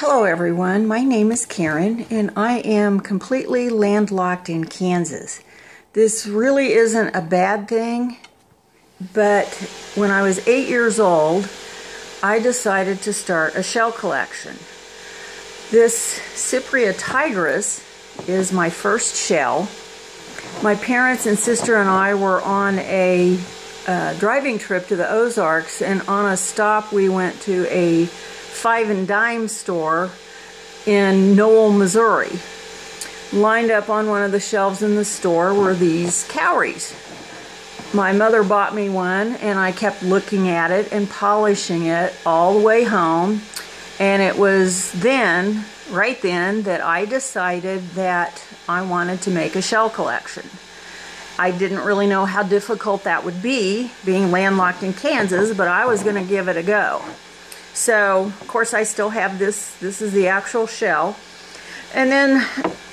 Hello everyone, my name is Karen and I am completely landlocked in Kansas. This really isn't a bad thing, but when I was 8 years old, I decided to start a shell collection. This Cypria tigris is my first shell. My parents and sister and I were on a driving trip to the Ozarks, and on a stop we went to a Five and Dime store in Noel, Missouri. Lined up on one of the shelves in the store were these cowries. My mother bought me one and I kept looking at it and polishing it all the way home, and it was then, right then, that I decided that I wanted to make a shell collection. I didn't really know how difficult that would be, being landlocked in Kansas, but I was going to give it a go. So, of course, I still have this. This is the actual shell. And then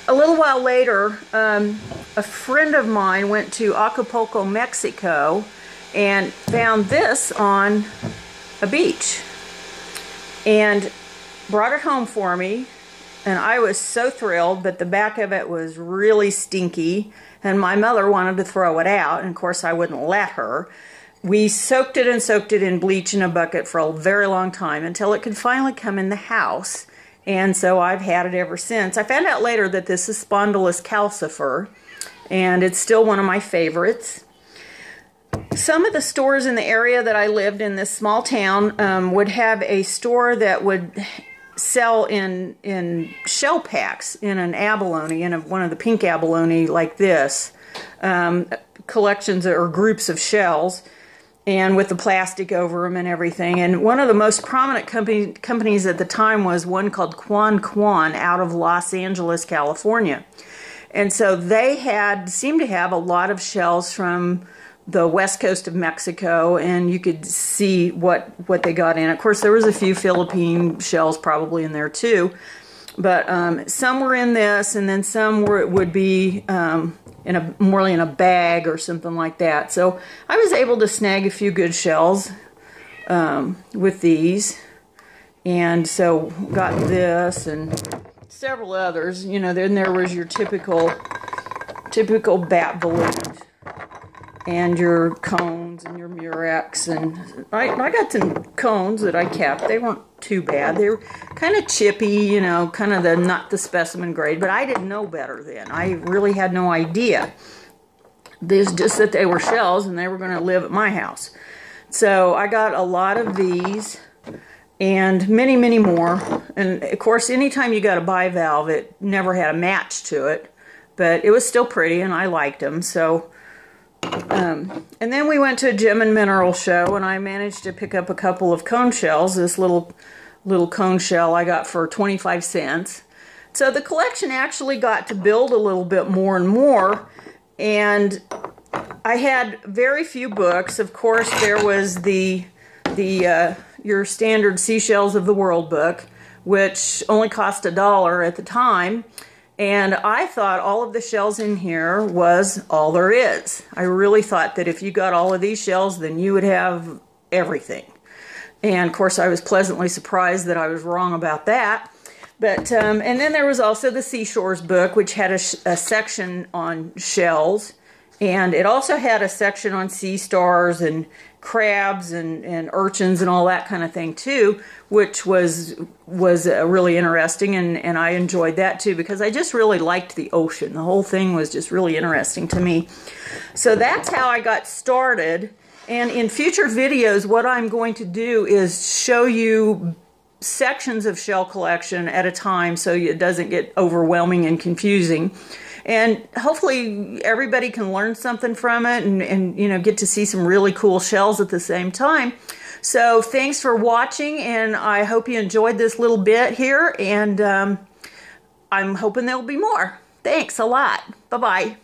a little while later, a friend of mine went to Acapulco, Mexico, and found this on a beach and brought it home for me. And I was so thrilled, but the back of it was really stinky, and my mother wanted to throw it out, and of course I wouldn't let her. We soaked it in bleach in a bucket for a very long time until it could finally come in the house, and so I've had it ever since. I found out later that this is Spondylus calcifer, and it's still one of my favorites. Some of the stores in the area that I lived in, this small town, would have a store that would sell in shell packs, in an abalone, in one of the pink abalone like this, collections or groups of shells, and with the plastic over them and everything. And one of the most prominent companies at the time was one called Quan Quan out of Los Angeles, California. And so they seemed to have a lot of shells from the west coast of Mexico, and you could see what they got in. Of course, there was a few Philippine shells probably in there too, but some were in this, and then some would be more in a bag or something like that. So I was able to snag a few good shells with these, and so got this and several others. You know, then there was your typical bat balloons, and your cones and your murex, and I got some cones that I kept. They weren't too bad. They were kind of chippy, you know, kind of not the specimen grade, but I didn't know better then. I really had no idea. It's just that they were shells and they were going to live at my house. So I got a lot of these and many, many more. And of course, anytime you got a bivalve, it never had a match to it, but it was still pretty and I liked them. So and then we went to a gem and mineral show, and I managed to pick up a couple of cone shells. This little cone shell I got for 25 cents. So the collection actually got to build a little bit more and more, and I had very few books. Of course, there was your standard Seashells of the World book, which only cost $1 at the time. And I thought all of the shells in here was all there is. I really thought that if you got all of these shells, then you would have everything. And of course, I was pleasantly surprised that I was wrong about that. But and then there was also the Seashores book, which had a section on shells, and it also had a section on sea stars and crabs and urchins and all that kind of thing too, which was really interesting, and I enjoyed that too, because I just really liked the ocean. The whole thing was just really interesting to me. So that's how I got started, and in future videos what I'm going to do is show you sections of shell collection at a time so it doesn't get overwhelming and confusing. And hopefully everybody can learn something from it and you know, get to see some really cool shells at the same time. So thanks for watching, and I hope you enjoyed this little bit here, and I'm hoping there'll be more. Thanks a lot. Bye-bye.